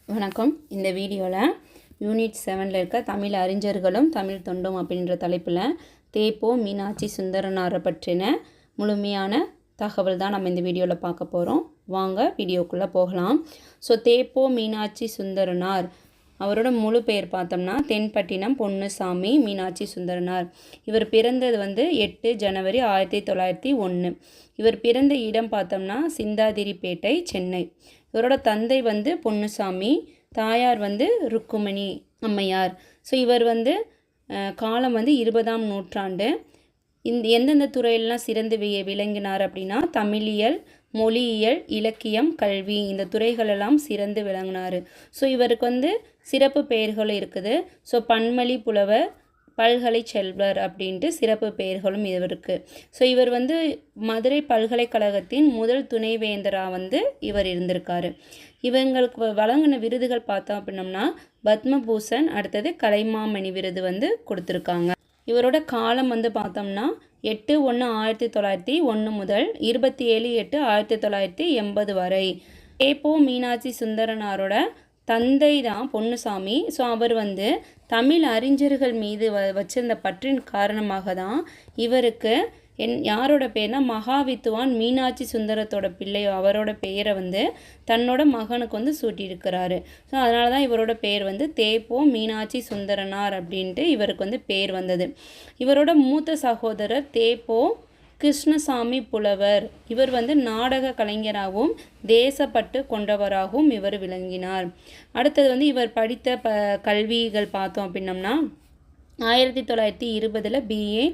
வணக்கம். இந்த வீடியோவில் யூனிட் 7ல் இருக்க தமிழ் அறிஞர்களும் தமிழ் தொண்டும் அப்படின்ற தலைப்பில் தேப்போ மீனாட்சி சுந்தரனாரை பற்றின முழுமையான தகவல் தான் நம்ம இந்த வீடியோவில் பார்க்க போகிறோம். வாங்க வீடியோக்குள்ளே போகலாம். தேப்போ மீனாட்சி சுந்தரனார் அவரோட முழு பெயர் பார்த்தோம்னா தென்பட்டினம் பொன்னுசாமி மீனாட்சி சுந்தரனார். இவர் பிறந்தது 8 ஜனவரி 1901. இவர் பிறந்த இடம் பார்த்தோம்னா சிந்தாதிரிப்பேட்டை, சென்னை. இவரோட தந்தை பொன்னுசாமி, தாயார் ருக்குமணி அம்மையார். இவர் காலம் 20ஆம் நூற்றாண்டு. எந்தெந்த துறையிலலாம் சிறந்து விளங்கினார் அப்படின்னா தமிழியல், மொழியியல், இலக்கியம், கல்வி, இந்த துறைகளெல்லாம் சிறந்து விளங்கினார். இவருக்கு சிறப்பு பெயர்கள் இருக்குது. பன்மொழி புலவர், பல்கலை செல்வர் அப்படின்ட்டு சிறப்பு பெயர்களும் இவருக்கு. இவர் மதுரை பல்கலைக்கழகத்தின் முதல் துணைவேந்தராக இவர் இருந்திருக்காரு. இவங்களுக்கு வழங்கின விருதுகள் பார்த்தோம் அப்படின்னம்னா பத்மபூஷன், அடுத்தது கலைமாமணி விருது கொடுத்துருக்காங்க. இவரோட காலம் பார்த்தோம்னா 8/1/1901 முதல் 27/8/1980 வரை. தேப்போ மீனாட்சி சுந்தரனாரோட தந்தை தான் பொன்னுசாமி. அவர் தமிழ் அறிஞர்கள் மீது வச்சிருந்த பற்றின் காரணமாக தான் இவருக்கு யாரோட பேர்னா மகாவித்துவான் மீனாட்சி சுந்தரத்தோட பிள்ளை, அவரோட பெயரை தன்னோட மகனுக்கு சூட்டியிருக்கிறாரு. அதனால தான் இவரோட பெயர் தேப்போ மீனாட்சி சுந்தரனார் அப்படின்ட்டு இவருக்கு பெயர் வந்தது. இவரோட மூத்த சகோதரர் தேப்போ கிருஷ்ணசாமி புலவர். இவர் நாடக கலைஞராகவும் தேசப்பட்டு கொண்டவராகவும் இவர் விளங்கினார். அடுத்தது இவர் படித்த கல்விகள் பார்த்தோம் அப்படின்னம்னா 1920 பிஏ,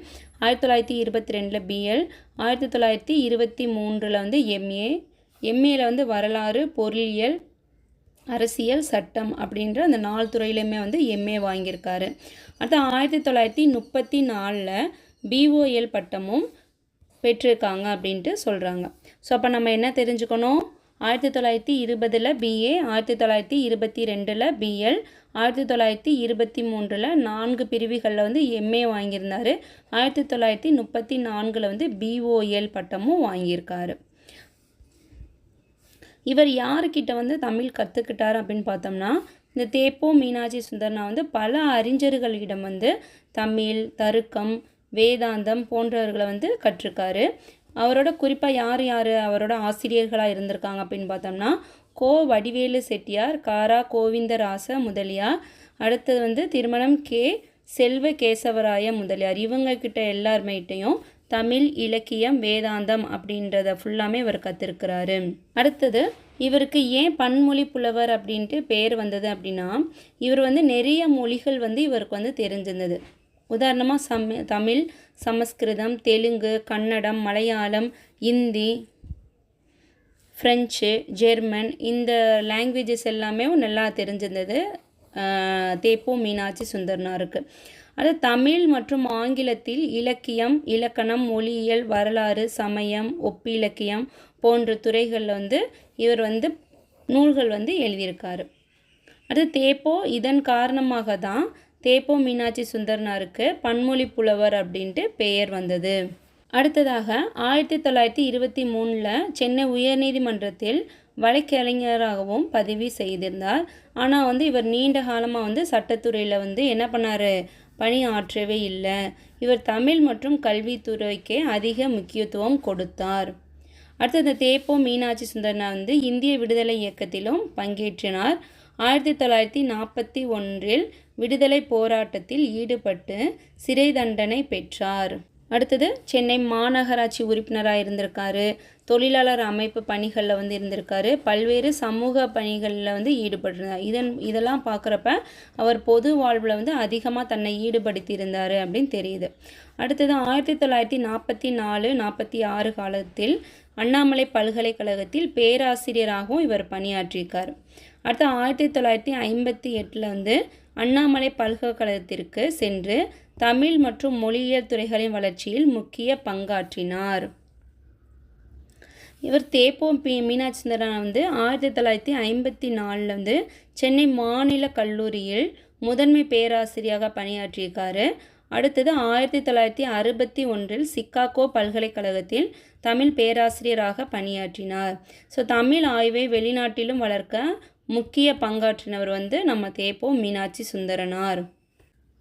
1922 பிஎல், 1923 எம்ஏ, எம்ஏல வரலாறு, பொருளியல், அரசியல், சட்டம் அப்படின்ற அந்த 4 துறையிலுமே எம்ஏ வாங்கியிருக்காரு. அடுத்து 1934 பிஓஎல் பட்டமும் பெற்றிருக்காங்க அப்படின்ட்டு சொல்கிறாங்க. அப்போ நம்ம என்ன தெரிஞ்சுக்கணும்? 1920 பிஏ, 1922 பிஎல், 1923 4 பிரிவுகளில் எம்ஏ வாங்கியிருந்தார். 1934 பிஓஎல் பட்டமும் வாங்கியிருக்காரு. இவர் யாருக்கிட்ட தமிழ் கற்றுக்கிட்டார் அப்படின்னு பார்த்தோம்னா இந்த தேப்போ மீனாட்சி சுந்தரனா பல அறிஞர்களிடம் தமிழ், தருக்கம், வேதாந்தம் போன்றவர்களை கற்றுக்காரு. அவரோட குறிப்பாக யார் அவரோட ஆசிரியர்களாக இருந்திருக்காங்க அப்படின்னு பார்த்தோம்னா கோ வடிவேலு செட்டியார், காரா கோவிந்தராச முதலியார், அடுத்தது திருமணம் கே செல்வ கேசவராய முதலியார். இவங்கக்கிட்ட எல்லாருமேட்டையும் தமிழ், இலக்கியம், வேதாந்தம் அப்படின்றத ஃபுல்லாமே இவர் கற்றுருக்கிறாரு. அடுத்தது இவருக்கு ஏன் பன்மொழி புலவர் அப்படின்ட்டு பேர் வந்தது அப்படின்னா இவர் நிறைய மொழிகள் இவருக்கு தெரிஞ்சிருந்தது. உதாரணமாக தமிழ், சமஸ்கிருதம், தெலுங்கு, கன்னடம், மலையாளம், இந்தி, ஃப்ரெஞ்சு, ஜெர்மன், இந்த லாங்குவேஜஸ் எல்லாமே நல்லா தெரிஞ்சிருந்தது தேப்போ மீனாட்சி சுந்தரனாருக்கு. அது தமிழ் மற்றும் ஆங்கிலத்தில் இலக்கியம், இலக்கணம், மொழியியல், வரலாறு, சமயம், ஒப்பிலக்கியம் போன்ற துறைகளில் இவர் நூல்கள் எழுதியிருக்காரு. அது தேப்போ இதன் காரணமாக தான் தேப்போ மீனாட்சி சுந்தரனாருக்கு பன்மொழி புலவர் அப்படின்ட்டு பெயர் வந்தது. அடுத்ததாக 1923 சென்னை உயர்நீதிமன்றத்தில் வழக்கறிஞராகவும் பதவி செய்திருந்தார். ஆனால் இவர் நீண்ட காலமாக சட்டத்துறையில் என்ன பண்ணார், பணி ஆற்றவே இல்லை. இவர் தமிழ் மற்றும் கல்வித்துறைக்கே அதிக முக்கியத்துவம் கொடுத்தார். அடுத்தது தேப்போ மீனாட்சி சுந்தரனா இந்திய விடுதலை இயக்கத்திலும் பங்கேற்றினார். 1941 விடுதலை போராட்டத்தில் ஈடுபட்டு சிறை தண்டனை பெற்றார். அடுத்தது சென்னை மாநகராட்சி உறுப்பினராக இருந்திருக்காரு. தொழிலாளர் அமைப்பு பணிகளில் இருந்திருக்காரு. பல்வேறு சமூக பணிகளில் ஈடுபட்டிருந்தார். இதெல்லாம் பார்க்குறப்ப அவர் பொது வாழ்வில் அதிகமாக தன்னை ஈடுபடுத்தி இருந்தார் அப்படின்னு தெரியுது. அடுத்தது 1944-46 காலத்தில் அண்ணாமலை பல்கலைக்கழகத்தில் பேராசிரியராகவும் இவர் பணியாற்றியிருக்கார். அடுத்து 1958 அண்ணாமலை பல்கலைக்கழகத்திற்கு சென்று தமிழ் மற்றும் மொழியியல் துறைகளின் வளர்ச்சியில் முக்கிய பங்காற்றினார். இவர் தேப்போ மீனாட்சி சுந்தரனா 1954 சென்னை மாநில கல்லூரியில் முதன்மை பேராசிரியராக பணியாற்றியிருக்காரு. அடுத்தது 1961 சிக்காகோ பல்கலைக்கழகத்தில் தமிழ் பேராசிரியராக பணியாற்றினார். தமிழ் ஆய்வை வெளிநாட்டிலும் வளர்க்க முக்கிய பங்காற்றினவர் வந்து நம்ம தேப்போ மீனாட்சி சுந்தரனார்.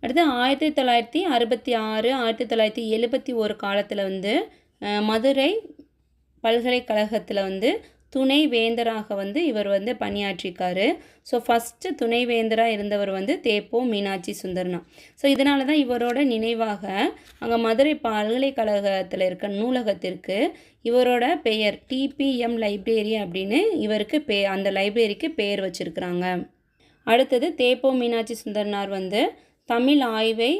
அடுத்து 1966 1971 காலத்தில் வந்து மதுரை பல்கலைக்கழகத்தில் வந்து துணை வேந்தராக வந்து இவர் வந்து பணியாற்றிருக்காரு. ஸோ ஃபஸ்ட்டு துணைவேந்தராக இருந்தவர் வந்து தேப்போ மீனாட்சி சுந்தரனார். ஸோ இதனால தான் இவரோட நினைவாக அங்கே மதுரை பல்கலைக்கழகத்தில் இருக்க நூலகத்திற்கு இவரோட பெயர் டிபிஎம் லைப்ரரி அப்படின்னு இவருக்கு அந்த லைப்ரரிக்கு பெயர் வச்சுருக்குறாங்க. அடுத்தது தேப்போ மீனாட்சி சுந்தரனார் வந்து தமிழ் ஆய்வை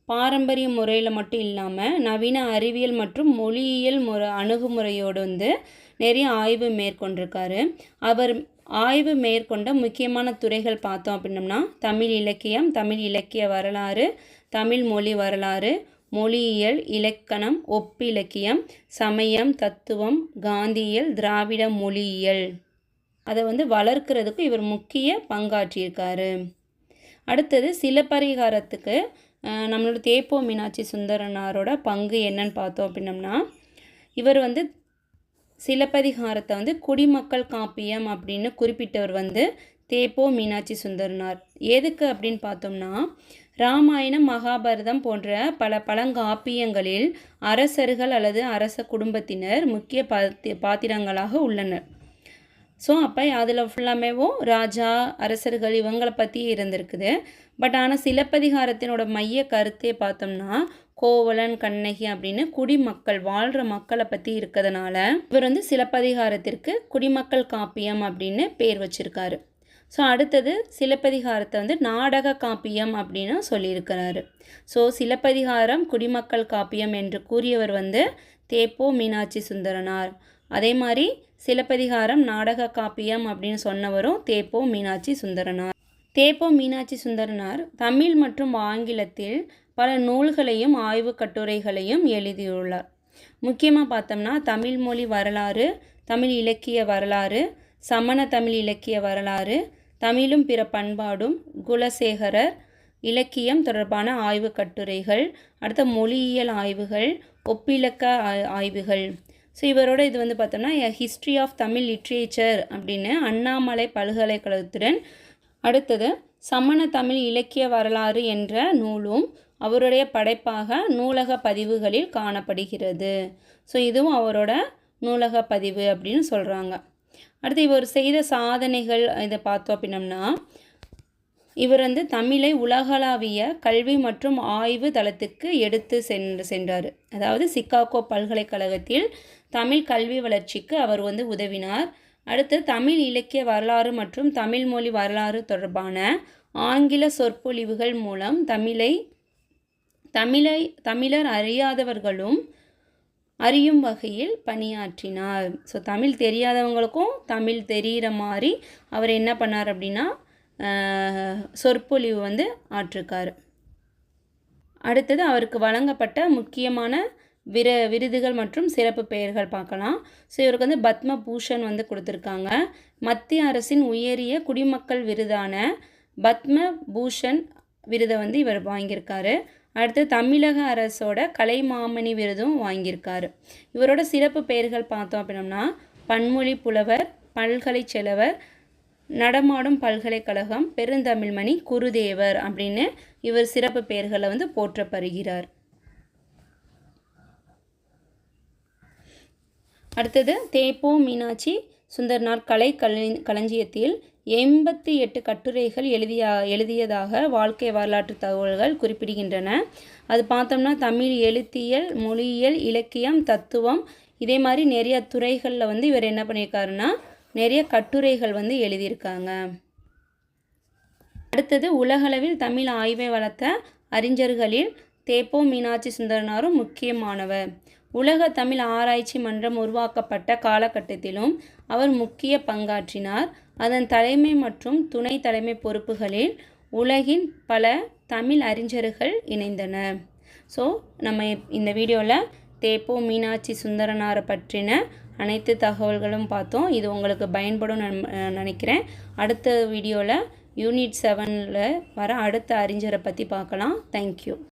பாரம்பரிய முறையில் மட்டும் இல்லாமல் நவீன அறிவியல் மற்றும் மொழியியல் அணுகுமுறையோடு வந்து நிறைய ஆய்வு மேற்கொண்டிருக்காரு. அவர் ஆய்வு மேற்கொண்ட முக்கியமான துறைகள் பார்த்தோம் அப்படின்னம்னா தமிழ் இலக்கியம், தமிழ் இலக்கிய வரலாறு, தமிழ் மொழி வரலாறு, மொழியியல், இலக்கணம், ஒப்பிலக்கியம், சமயம், தத்துவம், காந்தியியல், திராவிட மொழியியல் அதை வந்து வளர்க்கிறதுக்கு இவர் முக்கிய பங்காற்றியிருக்காரு. அடுத்தது சிலப்பதிகாரத்துக்கு நம்மளோட தேப்போ மீனாட்சி சுந்தரனாரோட பங்கு என்னன்னு பார்த்தோம் அப்படின்னம்னா இவர் வந்து சிலப்பதிகாரத்தை வந்து குடிமக்கள் காப்பியம் அப்படின்னு குறிப்பிட்டவர் வந்து தேப்போ மீனாட்சி சுந்தரனார். எதுக்கு அப்படின்னு பார்த்தோம்னா ராமாயணம், மகாபாரதம் போன்ற பல பழங்காப்பியங்களில் அரசர்கள் அல்லது அரச குடும்பத்தினர் முக்கிய பாத்திரங்களாக உள்ளனர். ஸோ அப்போ அதில் ஃபுல்லாமேவும் ராஜா, அரசர்கள் இவங்களை பற்றி இருந்திருக்குது. பட் ஆனால் சிலப்பதிகாரத்தினோட மைய கருத்தே பார்த்தோம்னா கோவலன், கண்ணகி அப்படின்னு குடிமக்கள் வாழ்கிற மக்களை பற்றி இருக்கிறதுனால இவர் வந்து சிலப்பதிகாரத்திற்கு குடிமக்கள் காப்பியம் அப்படின்னு பேர் வச்சுருக்காரு. ஸோ அடுத்தது சிலப்பதிகாரத்தை வந்து நாடக காப்பியம் அப்படின்னு சொல்லியிருக்கிறாரு. ஸோ சிலப்பதிகாரம் குடிமக்கள் காப்பியம் என்று கூறியவர் வந்து தேப்போ மீனாட்சி சுந்தரனார். அதே மாதிரி சிலப்பதிகாரம் நாடக காப்பியம் அப்படின்னு சொன்னவரும் தேப்போ மீனாட்சி சுந்தரனார். தேப்போ மீனாட்சி சுந்தரனார் தமிழ் மற்றும் ஆங்கிலத்தில் பல நூல்களையும் ஆய்வு கட்டுரைகளையும் எழுதியுள்ளார். முக்கியமாக பார்த்தோம்னா தமிழ் மொழி வரலாறு, தமிழ் இலக்கிய வரலாறு, சமண தமிழ் இலக்கிய வரலாறு, தமிழும் பிற பண்பாடும், குலசேகரர் இலக்கியம் தொடர்பான ஆய்வு கட்டுரைகள், அடுத்த மொழியியல் ஆய்வுகள், ஒப்பிலக்க ஆய்வுகள். ஸோ இவரோட இது வந்து பார்த்தோம்னா ஹிஸ்ட்ரி ஆஃப் தமிழ் லிட்ரேச்சர் அப்படின்னு அண்ணாமலை பல்கலைக்கழகத்துடன், அடுத்தது சமண தமிழ் இலக்கிய வரலாறு என்ற நூலும் அவருடைய படைப்பாக நூலக பதிவுகளில் காணப்படுகிறது. ஸோ இதுவும் அவரோட நூலக பதிவு அப்படின்னு சொல்கிறாங்க. அடுத்து இவர் செய்த சாதனைகள் இதை பார்த்தோம் அப்படின்னம்னா இவர் வந்து தமிழை உலகளாவிய கல்வி மற்றும் ஆய்வு தளத்துக்கு எடுத்து சென்றார். அதாவது சிகாகோ பல்கலைக்கழகத்தில் தமிழ் கல்வி வளர்ச்சிக்கு அவர் வந்து உதவினார். அடுத்து தமிழ் இலக்கிய வரலாறு மற்றும் தமிழ் மொழி வரலாறு தொடர்பான ஆங்கில சொற்பொழிவுகள் மூலம் தமிழர் அறியாதவர்களும் அறியும் வகையில் பணியாற்றினார். ஸோ தமிழ் தெரியாதவங்களுக்கும் தமிழ் தெரிகிற மாதிரி அவர் என்ன பண்ணார் அப்படின்னா சொற்பொழிவு வந்து ஆற்றிருக்கார். அடுத்தது அவருக்கு வழங்கப்பட்ட முக்கியமான விருதுகள் மற்றும் சிறப்பு பெயர்கள் பார்க்கலாம். ஸோ இவருக்கு வந்து பத்ம பூஷன் வந்து கொடுத்துருக்காங்க. மத்திய அரசின் உயரிய குடிமக்கள் விருதான பத்ம பூஷன் விருதை வந்து இவர் வாங்கியிருக்காரு. அடுத்து தமிழக அரசோட கலைமாமணி விருதும் வாங்கியிருக்காரு. இவரோட சிறப்பு பெயர்கள் பார்த்தோம் அப்படின்னம்னா பன்மொழி புலவர், பல்கலை செலவர், நடமாடும் பல்கலைக்கழகம், பெருந்தமிழ்மணி, குருதேவர் அப்படின்னு இவர் சிறப்பு பெயர்களை வந்து போற்றப்படுகிறார். அடுத்தது தேப்போ மீனாட்சி சுந்தரனார் கலை களஞ்சியத்தில் 88 கட்டுரைகள் எழுதியதாக வாழ்க்கை வரலாற்று தகவல்கள் குறிப்பிடுகின்றன. அது பார்த்தோம்னா தமிழ் எழுத்தியல், மொழியியல், இலக்கியம், தத்துவம் இதே மாதிரி நிறைய துறைகளில் வந்து இவர் என்ன பண்ணியிருக்காருன்னா நிறைய கட்டுரைகள் வந்து எழுதியிருக்காங்க. அடுத்தது உலகளவில் தமிழ் ஆய்வை வளர்த்த அறிஞர்களில் தேப்போ மீனாட்சி சுந்தரனாரும் முக்கியமானவர். உலக தமிழ் ஆராய்ச்சி மன்றம் உருவாக்கப்பட்ட காலகட்டத்திலும் அவர் முக்கிய பங்காற்றினார். அதன் தலைமை மற்றும் துணை தலைமை பொறுப்புகளில் உலகின் பல தமிழ் அறிஞர்கள் இணைந்தனர். ஸோ நம்ம இந்த வீடியோவில் தேப்போ மீனாட்சி சுந்தரனாரை பற்றின அனைத்து தகவல்களும் பார்த்தோம். இது உங்களுக்கு பயன்படும் நினைக்கிறேன். அடுத்த வீடியோவில் யூனிட் 7 வர அடுத்த அறிஞரை பற்றி பார்க்கலாம். தேங்க்யூ.